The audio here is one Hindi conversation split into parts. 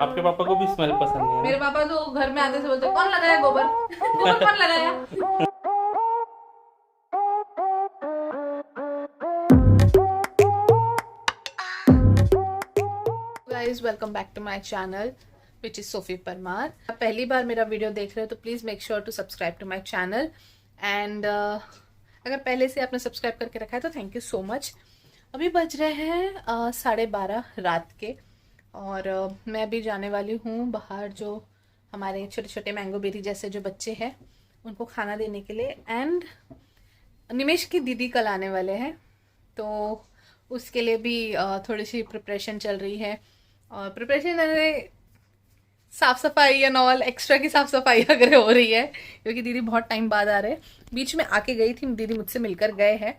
आपके पापा को भी स्मेल पसंद नहीं है मेरे पापा तो घर में आते से बोलते कौन लगाया गोबर, गोबर कौन लगाया। Guys welcome back to my channel which is Sophie Parmar. पहली बार मेरा वीडियो देख रहे हो तो please make sure to subscribe to my channel and अगर पहले से आपने सब्सक्राइब करके रखा है तो थैंक यू सो मच। अभी बज रहे हैं 12:30 रात के और मैं अभी जाने वाली हूँ बाहर, जो हमारे छोटे छोटे मैंगो बेरी जैसे जो बच्चे हैं उनको खाना देने के लिए। एंड निमेश की दीदी कल आने वाले हैं तो उसके लिए भी थोड़ी सी प्रिपरेशन चल रही है। और प्रिपरेशन साफ सफाई एंड ऑल एक्स्ट्रा की साफ सफाई अगर हो रही है क्योंकि दीदी बहुत टाइम बाद आ रहे हैं। बीच में आके गई थी दीदी, मुझसे मिलकर गए हैं,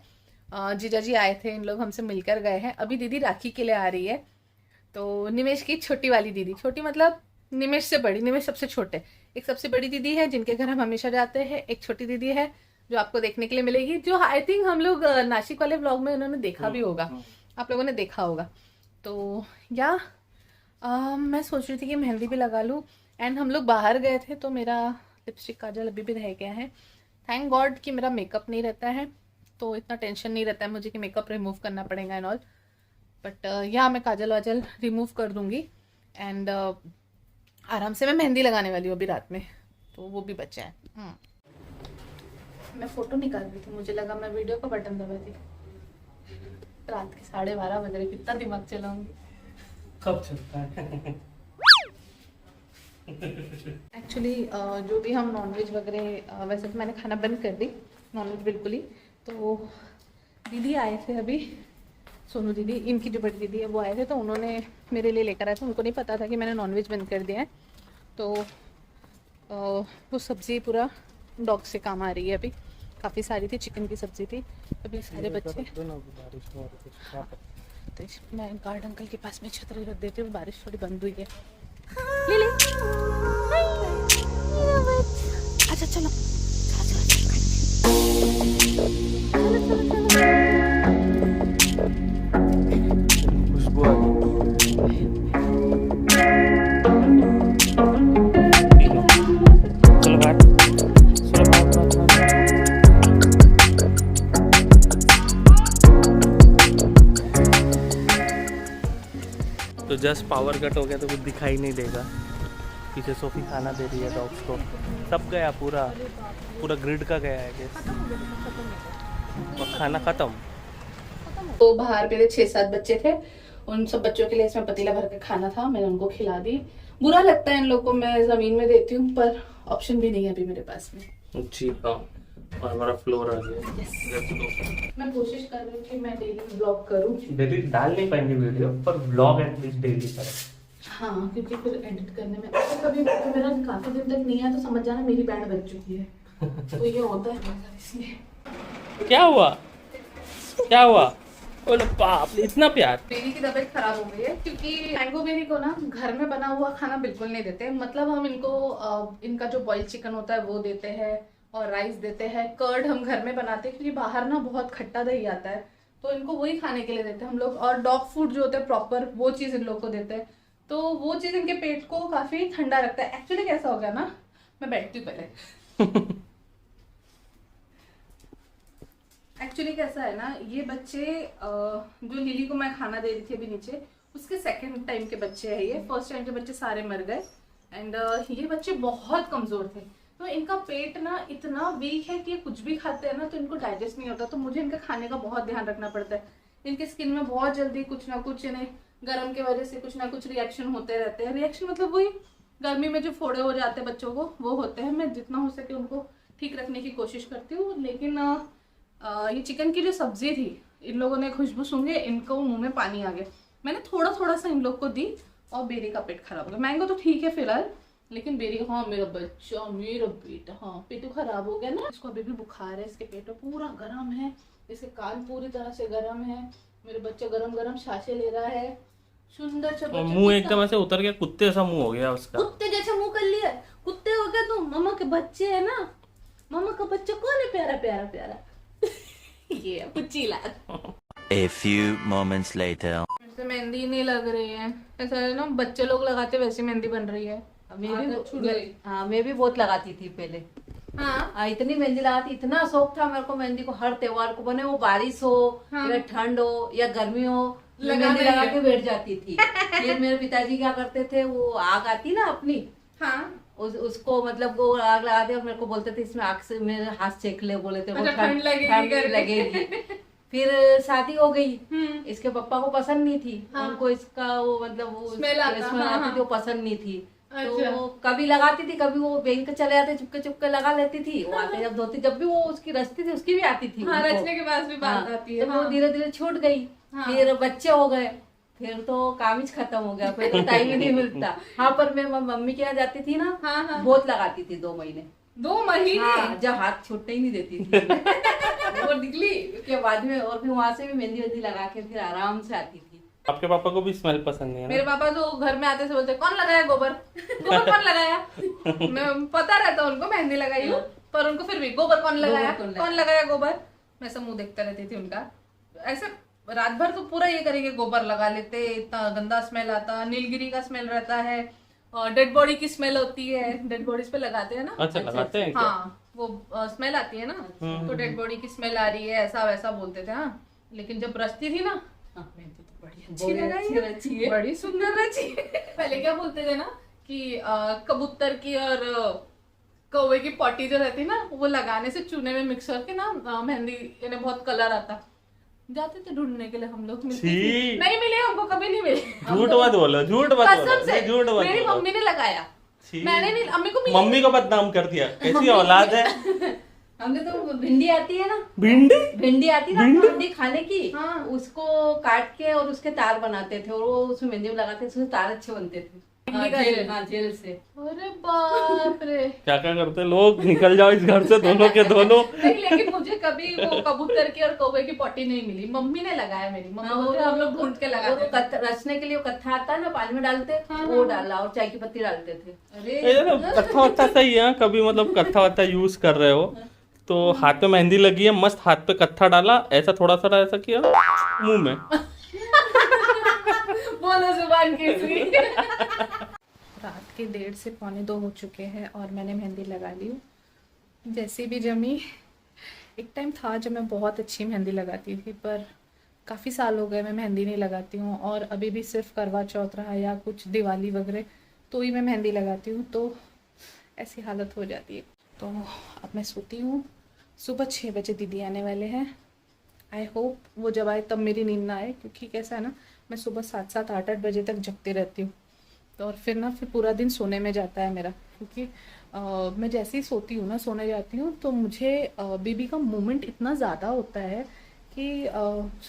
जीजा जी आए थे, इन लोग हमसे मिलकर गए हैं। अभी दीदी राखी के लिए आ रही है। तो निमेश की छोटी वाली दीदी, छोटी मतलब निमेश से बड़ी, निमेश सबसे छोटे, एक सबसे बड़ी दीदी है जिनके घर हम हमेशा जाते हैं, एक छोटी दीदी है जो आपको देखने के लिए मिलेगी, जो आई थिंक हम लोग नासिक वाले ब्लॉग में उन्होंने देखा भी होगा, आप लोगों ने देखा होगा। तो या मैं सोच रही थी कि मेहंदी भी लगा लूँ। एंड हम लोग बाहर गए थे तो मेरा लिपस्टिक काजल अभी भी रह गया है। थैंक गॉड कि मेरा मेकअप नहीं रहता है तो इतना टेंशन नहीं रहता है मुझे कि मेकअप रिमूव करना पड़ेगा एंड ऑल। बट यहाँ मैं काजल वाजल रिमूव कर दूंगी एंड आराम से मैं मेहंदी लगाने वाली हूँ अभी रात में, तो वो भी बचा है। मैं फोटो निकाल रही थी, मुझे लगा मैं वीडियो का बटन दबा दी। रात के 12:30 बज रहे, कितना दिमाग चलाऊंगी। कब चलता है एक्चुअली जो भी हम नॉनवेज वगैरह, वैसे तो मैंने खाना बंद कर दी नॉनवेज बिल्कुल ही। तो दीदी आए थे अभी, सोनू दीदी, इनकी जो बड़ी दीदी है वो आए थे तो उन्होंने मेरे लिए लेकर आए थे। उनको नहीं पता था कि मैंने नॉनवेज बंद कर दिया है। तो वो सब्ज़ी पूरा डॉग से काम आ रही है। अभी काफ़ी सारी थी, चिकन की सब्ज़ी थी। अभी सारे बच्चे, तो मैं गार्ड अंकल के पास में छतरी रख देती हूँ, बारिश थोड़ी बंद हुई है। ले ले अच्छा चलो खुशबू आ गई। चलो बाहर, चलो बाहर। तो जस्ट पावर कट हो गया तो कुछ दिखाई नहीं देगा। पीछे सोफी खाना दे रही है डॉग्स को, सब गया, पूरा पूरा ग्रिड का गया है गेस, और खाना खत्म। तो बाहर मेरे 6-7 बच्चे थे, उन सब बच्चों के लिए इसमें पतीला भर के खाना था, मैंने उनको खिला दी। बुरा लगता है इन लोगों को मैं जमीन में देती हूँ पर ऑप्शन भी नहीं है अभी मेरे पास में। जी हाँ, और हमारा फ्लोर आ गया। मैं कोशिश कर रही हूँ कि मैं डेली ब्लॉग करूँ। डेली डाल नहीं पाएंगे वीडियो, पर ब्लॉग एटलीस्ट डेली करें। हाँ, क्योंकि फिर एडिट करने में कभी मेरा काफी दिन तक नहीं आया तो समझ जाना मेरी बैंड बज चुकी है। तो ये होता है इसलिए। क्या हुआ, क्या हुआ? बोलो बाप रे, इतना प्यार। बेरी की तबीयत खराब हो गई है क्योंकि मैंगो बेरी को ना घर में बना हुआ खाना बिल्कुल नहीं देते। मतलब हम इनको इनका जो बॉइल्ड चिकन होता है वो देते हैं और राइस देते हैं। कर्ड हम घर में बनाते हैं क्योंकि बाहर ना बहुत खट्टा दही आता है तो इनको वही खाने के लिए देते हैं हम लोग। और डॉग फूड जो होता है प्रॉपर वो चीज़ इन लोग को देते हैं, तो वो चीज़ इनके पेट को काफ़ी ठंडा रखता है। एक्चुअली कैसा हो गया ना, मैं बैठती हूँ पहले। एक्चुअली कैसा है ना, ये बच्चे जो लिली को मैं खाना दे रही थी अभी नीचे, उसके सेकंड टाइम के बच्चे हैं। ये फर्स्ट टाइम के बच्चे सारे मर गए एंड ये बच्चे बहुत कमजोर थे। तो इनका पेट ना इतना वीक है कि ये कुछ भी खाते हैं ना तो इनको डाइजेस्ट नहीं होता। तो मुझे इनका खाने का बहुत ध्यान रखना पड़ता है। इनके स्किन में बहुत जल्दी कुछ ना कुछ, यानी गर्म की वजह से कुछ ना कुछ रिएक्शन होते रहते हैं। रिएक्शन मतलब वही गर्मी में जो फोड़े हो जाते हैं बच्चों को, वो होते हैं। मैं जितना हो सके उनको ठीक रखने की कोशिश करती हूँ। लेकिन ये चिकन की जो सब्जी थी, इन लोगों ने खुशबू सूंघे, इनको मुंह में पानी आ गया। मैंने थोड़ा थोड़ा सा इन लोग को दी और बेरी का पेट खराब हो गया। मैंगो तो ठीक है फिलहाल, लेकिन बेरी, हाँ मेरा बच्चा, मेरा बेटा, हाँ पेट खराब हो गया ना। इसको अभी भी बुखार है, इसके पेट पूरा गर्म है, इसके कान पूरी तरह से गर्म है। मेरे बच्चा गरम गरम सांसें ले रहा है, सुंदर सा बच्चा। मुंह एकदम ऐसे उतर गया, कुत्ते जैसा मुंह हो गया उसका। कुत्ते जैसा मुंह कर लिया, कुत्ते हो गया तुम। मम्मा के बच्चे है ना, मम्मा का बच्चा कौन है प्यारा प्यारा प्यारा। ये पुच्ची लाल। A few moments later. मुझसे मेहंदी नहीं लग रही है। ऐसा है ना, बच्चे लोग लगाते वैसी मेहंदी बन रही है। मैं भी बहुत लगाती थी पहले। हाँ इतनी मेहंदी लगाती, इतना शौक था मेरे को मेहंदी को, हर त्योहार को, बने वो बारिश हो या ठंड हो या गर्मी हो, मेहंदी लगा के बैठ जाती थी। फिर मेरे पिताजी क्या करते थे, वो आग आती ना अपनी, हाँ उसको मतलब वो आग लगाते और मेरे को बोलते थे इसमें आग से मेरे हाथ सेक ले, बोले थे अच्छा, ठंड लगेगी। फिर शादी हो गई, इसके पापा को पसंद नहीं थी, उनको इसका वो मतलब वो स्मेल आती थी, वो पसंद नहीं थी। अच्छा। तो कभी लगाती थी, कभी वो बैंक चले जाते, चुपके चुपके लगा लेती थी। वो आते जब धोती, जब भी वो उसकी रचती थी, उसकी भी आती थी। हाँ, रचने के बाद भी बात आती है। तो वो धीरे धीरे छूट गई। फिर बच्चे हो गए, फिर तो काम ही खत्म हो गया, फिर तो टाइम ही नहीं मिलता। हाँ, पर मैं मम्मी के यहाँ जाती थी ना, बहुत लगाती थी 2 महीने। 2 महीने? हाँ, जब हाथ छूटने ही नहीं देती थी। वो निकली के बाद में, और फिर वहां से भी मेहंदी वेंदी लगा के फिर आराम से आती थी। आपके पापा को भी स्मेल पसंद नहीं है ना? मेरे पापा तो घर में आते से बोलते कौन लगाया गोबर, गोबर कौन लगाया। मैं पता रहता उनको मेहंदी लगाई हूँ, पर उनको फिर भी गोबर कौन लगाया, कौन लगाया गोबर। मैं सब मुंह देखते रहती थी उनका। ऐसे रात भर तो पूरा ये करेंगे, गोबर लगा लेते, इतना गंदा स्मेल आता, नीलगिरी का स्मेल रहता है, और डेड बॉडी की स्मेल होती है। डेड बॉडीज पे लगाते हैं ना। अच्छा, लगाते हैं क्या? हाँ, वो स्मेल आती है ना, तो डेड बॉडी की स्मेल आ रही है, ऐसा वैसा बोलते थे। हाँ, लेकिन जब रचती थी ना, मेहंदी तो बड़ी अच्छी रची है, बड़ी सुंदर रची है। पहले क्या बोलते थे ना कि कबूतर की और कौवे की पॉटी जो रहती ना, वो लगाने से चूने में मिक्स करके ना मेहंदी, इन्हें बहुत कलर आता। जाते थे ढूंढने के लिए हम लोग, मिलती थी। नहीं मिले हमको, कभी नहीं मिले। झूठ मत बोलो, झूठ मत बोलो। मेरी मम्मी ने लगाया, मैंने नहीं, मम्मी को मम्मी को बदनाम कर दिया। कैसी औलाद है। हमने तो भिंडी आती है ना, भिंडी आती ना, भिंडी खाने की। हाँ। उसको काट के और उसके तार बनाते थे, और वो उसमें मेहंदी में लगाते थे, उसमें तार अच्छे बनते थे। जेल से। अरे बाप रे, क्या क्या करते लोग, निकल जाओ इस घर से दोनों के दोनों। नहीं, लेकिन मुझे कभी वो कबूतर की और कौवे की पॉटी नहीं मिली। मम्मी ने लगाया, मेरी मम्मी बोलते हम लोग ढूंढ के लगाते। रचने के लिए कत्था आता है ना, पानी में डालते, वो डाला, और चाय की पत्ती डालते थे। अरे कत्था वत्था सही है, कभी मतलब कत्था वत्था यूज कर रहे हो तो हाथ पे मेहंदी लगी है, मस्त हाथ पे कत्था डाला, ऐसा थोड़ा सा ऐसा किया मुंह में। बोलो जुबान केसरी। रात के 1:30 से 1:45 हो चुके हैं और मैंने मेहंदी लगा ली हूँ, जैसी भी जमी। एक टाइम था जब मैं बहुत अच्छी मेहंदी लगाती थी, पर काफ़ी साल हो गए मैं मेहंदी नहीं लगाती हूँ, और अभी भी सिर्फ करवा चौथ रहा या कुछ दिवाली वगैरह तो ही मैं मेहंदी लगाती हूँ, तो ऐसी हालत हो जाती है। तो अब मैं सोती हूँ, सुबह 6 बजे दीदी आने वाले हैं। आई होप वो जब आए तब मेरी नींद ना आए, क्योंकि कैसा है ना, मैं सुबह 7-7, 8-8 बजे तक जगती रहती हूँ, तो और फिर ना फिर पूरा दिन सोने में जाता है मेरा, क्योंकि मैं जैसे ही सोती हूँ ना, सोने जाती हूँ, तो मुझे बेबी का मूवमेंट इतना ज़्यादा होता है कि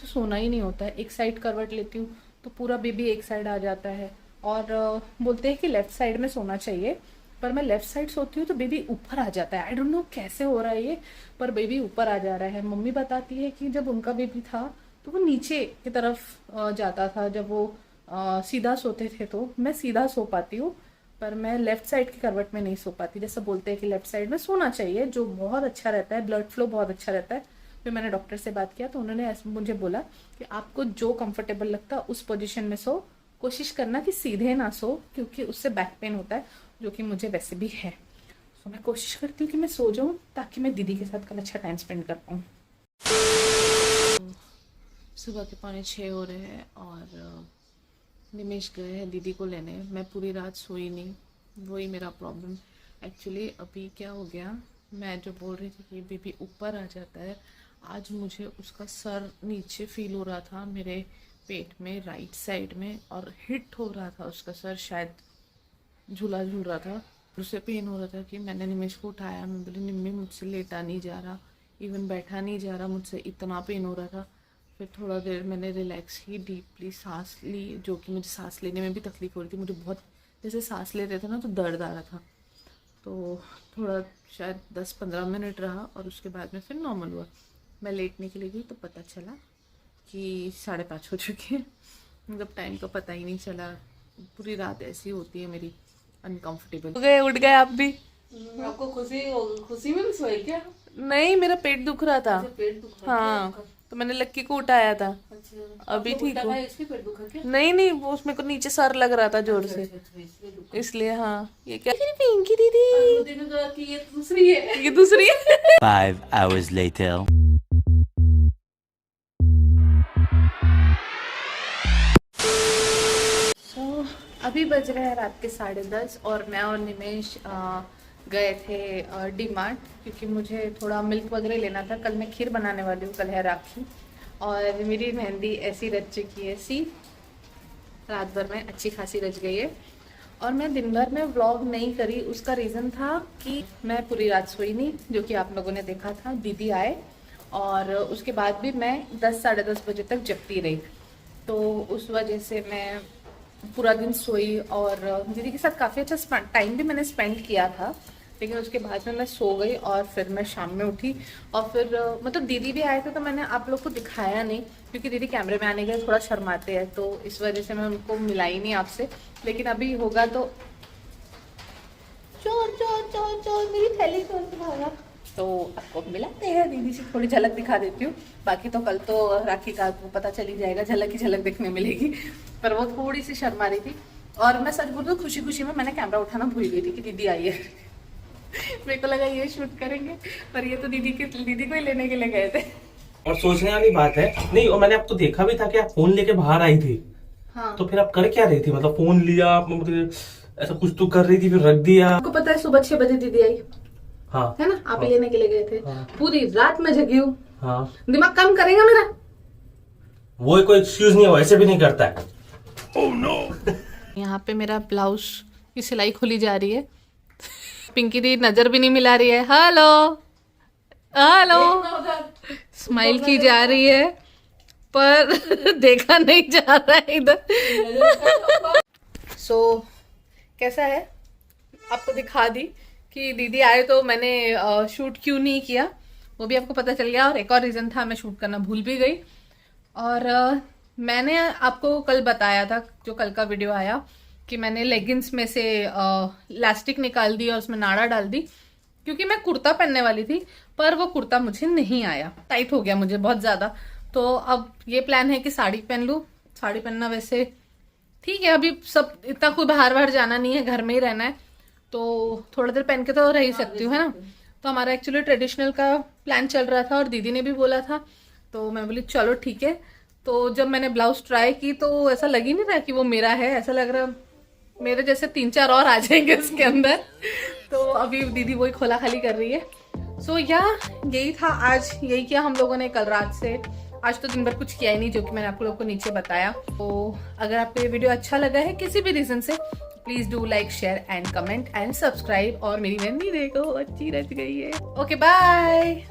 सोना ही नहीं होता है। एक साइड करवट लेती हूँ तो पूरा बेबी एक साइड आ जाता है, और बोलते हैं कि लेफ़्ट साइड में सोना चाहिए, पर मैं लेफ़्ट साइड सोती हूँ तो बेबी ऊपर आ जाता है। आई डोंट नो कैसे हो रहा है ये, पर बेबी ऊपर आ जा रहा है। मम्मी बताती है कि जब उनका बेबी था तो वो नीचे की तरफ जाता था, जब वो सीधा सोते थे तो मैं सीधा सो पाती हूँ, पर मैं लेफ़्ट साइड की करवट में नहीं सो पाती। जैसे बोलते हैं कि लेफ़्ट साइड में सोना चाहिए, जो बहुत अच्छा रहता है, ब्लड फ्लो बहुत अच्छा रहता है। फिर मैंने डॉक्टर से बात किया तो उन्होंने मुझे बोला कि आपको जो कंफर्टेबल लगता है उस पोजीशन में सो, कोशिश करना कि सीधे ना सो, क्योंकि उससे बैक पेन होता है, जो कि मुझे वैसे भी है। तो मैं कोशिश करती हूँ कि मैं सो जाऊँ, ताकि मैं दीदी के साथ कल अच्छा टाइम स्पेंड कर पाऊँ। सुबह के 5:45 हो रहे हैं और निमेश गए हैं दीदी को लेने। मैं पूरी रात सोई नहीं, वही मेरा प्रॉब्लम। एक्चुअली अभी क्या हो गया, मैं जो बोल रही थी कि बेबी ऊपर आ जाता है, आज मुझे उसका सर नीचे फील हो रहा था मेरे पेट में, राइट साइड में, और हिट हो रहा था उसका सर, शायद झूला झूल रहा था, उससे पेन हो रहा था। कि मैंने निमेश को उठाया, मैं बोली निम्मी मुझसे लेटा नहीं जा रहा, इवन बैठा नहीं जा रहा मुझसे, इतना पेन हो रहा था। फिर थोड़ा देर मैंने रिलैक्स की, डीपली सांस ली, जो कि मुझे सांस लेने में भी तकलीफ हो रही थी, मुझे बहुत, जैसे सांस ले रहे थे ना तो दर्द आ रहा था। तो थोड़ा शायद 10-15 मिनट रहा और उसके बाद में फिर नॉर्मल हुआ। मैं लेटने के लिए गई तो पता चला कि 5:30 हो चुके हैं। मतलब टाइम का पता ही नहीं चला। पूरी रात ऐसी होती है मेरी, अनकंफर्टेबल। उठ गए आप भी? आपको खुशी में भी सोए क्या? नहीं, मेरा पेट दुख रहा था। पेट दुख रहा था? हाँ, तो मैंने लक्की को उठाया था। अभी ठीक हूँ। इसके पेट दुखा क्या? नहीं नहीं, वो उसमें को नीचे सर लग रहा था जोर से, इसलिए। हाँ, ये क्या पिंकी दीदी, कि ये दूसरी है। ये दूसरी है। 5 hours later. So, अभी बज रहे हैं रात के 10:30 और मैं और निमेश गए थे डी मार्ट, क्योंकि मुझे थोड़ा मिल्क वगैरह लेना था। कल मैं खीर बनाने वाली हूँ, कल है राखी, और मेरी मेहंदी ऐसी रच चुकी है। सी रात भर में अच्छी खासी रच गई है। और मैं दिन भर में व्लॉग नहीं करी, उसका रीज़न था कि मैं पूरी रात सोई नहीं, जो कि आप लोगों ने देखा था। दीदी आए और उसके बाद भी मैं 10 साढ़े 10 बजे तक जगती रही, तो उस वजह से मैं पूरा दिन सोई। और दीदी के साथ काफ़ी अच्छा टाइम भी मैंने स्पेंड किया था, लेकिन उसके बाद में मैं सो गई और फिर मैं शाम में उठी। और फिर मतलब दीदी भी आए थे, तो मैंने आप लोग को दिखाया नहीं, क्योंकि दीदी कैमरे में आने के लिए थोड़ा शर्माते हैं, तो इस वजह से मैं उनको मिलाई नहीं आपसे। लेकिन अभी होगा तो चोर चोर चोर चोर, मेरी थैली चोर के भागा, तो आपको मिलाते हैं। दीदी से थोड़ी झलक दिखा देती हूँ, बाकी तो कल तो राखी का आपको पता चल ही जाएगा, झलक ही झलक देखने मिलेगी। पर वो थोड़ी सी शर्मा रही थी, और मैं सच बोलूं तो खुशी खुशी में मैंने कैमरा उठाना भूल गई थी कि दीदी आई है। मेरे को लगा ये शूट करेंगे, पर ये तो दीदी को ही लेने के लिए गए थे। और सोचने वाली बात है, नहीं, और मैंने आपको देखा भी था कि आप फोन लेके बाहर आई थी। हाँ। तो फिर आप कर क्या रही थी? मतलब फोन लिया, मतलब ऐसा कुछ तो कर रही थी, फिर रख दिया। आपको पता है सुबह 6 बजे दीदी आई, हाँ, है ना? आप ही लेने के लिए गए थे। हाँ। पूरी रात में जगी हूँ। हाँ, दिमाग काम करेगा मेरा? वो कोई एक्सक्यूज नहीं है, वैसे भी नहीं करता है। Oh, no. यहाँ पे मेरा ब्लाउज की सिलाई खुली जा रही है। पिंकी दी नजर भी नहीं मिला रही है। हेलो हेलो, स्माइल की जा रही है, पर देखा नहीं जा रहा है इधर। सो कैसा है, आपको दिखा दी कि दीदी आए तो मैंने शूट क्यों नहीं किया, वो भी आपको पता चल गया। और एक और रीज़न था, मैं शूट करना भूल भी गई। और मैंने आपको कल बताया था, जो कल का वीडियो आया, कि मैंने लेगिंग्स में से इलास्टिक निकाल दी और उसमें नाड़ा डाल दी, क्योंकि मैं कुर्ता पहनने वाली थी, पर वो कुर्ता मुझे नहीं आया, टाइट हो गया मुझे बहुत ज़्यादा। तो अब ये प्लान है कि साड़ी पहन लूँ। साड़ी पहनना वैसे ठीक है, अभी सब इतना कोई बाहर जाना नहीं है, घर में ही रहना है, तो थोड़ा देर पहन के तो रह ही सकती हूँ, है ना? तो हमारा एक्चुअली ट्रेडिशनल का प्लान चल रहा था, और दीदी ने भी बोला था, तो मैं बोली चलो ठीक है। तो जब मैंने ब्लाउज ट्राई की तो ऐसा लग ही नहीं रहा कि वो मेरा है, ऐसा लग रहा मेरे जैसे 3-4 और आ जाएंगे उसके अंदर। तो अभी दीदी वही खोला खाली कर रही है। सो यही था आज, यही किया हम लोगों ने कल रात से। आज तो दिन भर कुछ किया ही नहीं, जो कि मैंने आप लोगों को नीचे बताया। तो अगर आपको ये वीडियो अच्छा लगा है किसी भी रीजन से, please do like, share and comment and subscribe. और मेरी मेहंदी देखो अच्छी रच गई है। Okay, bye.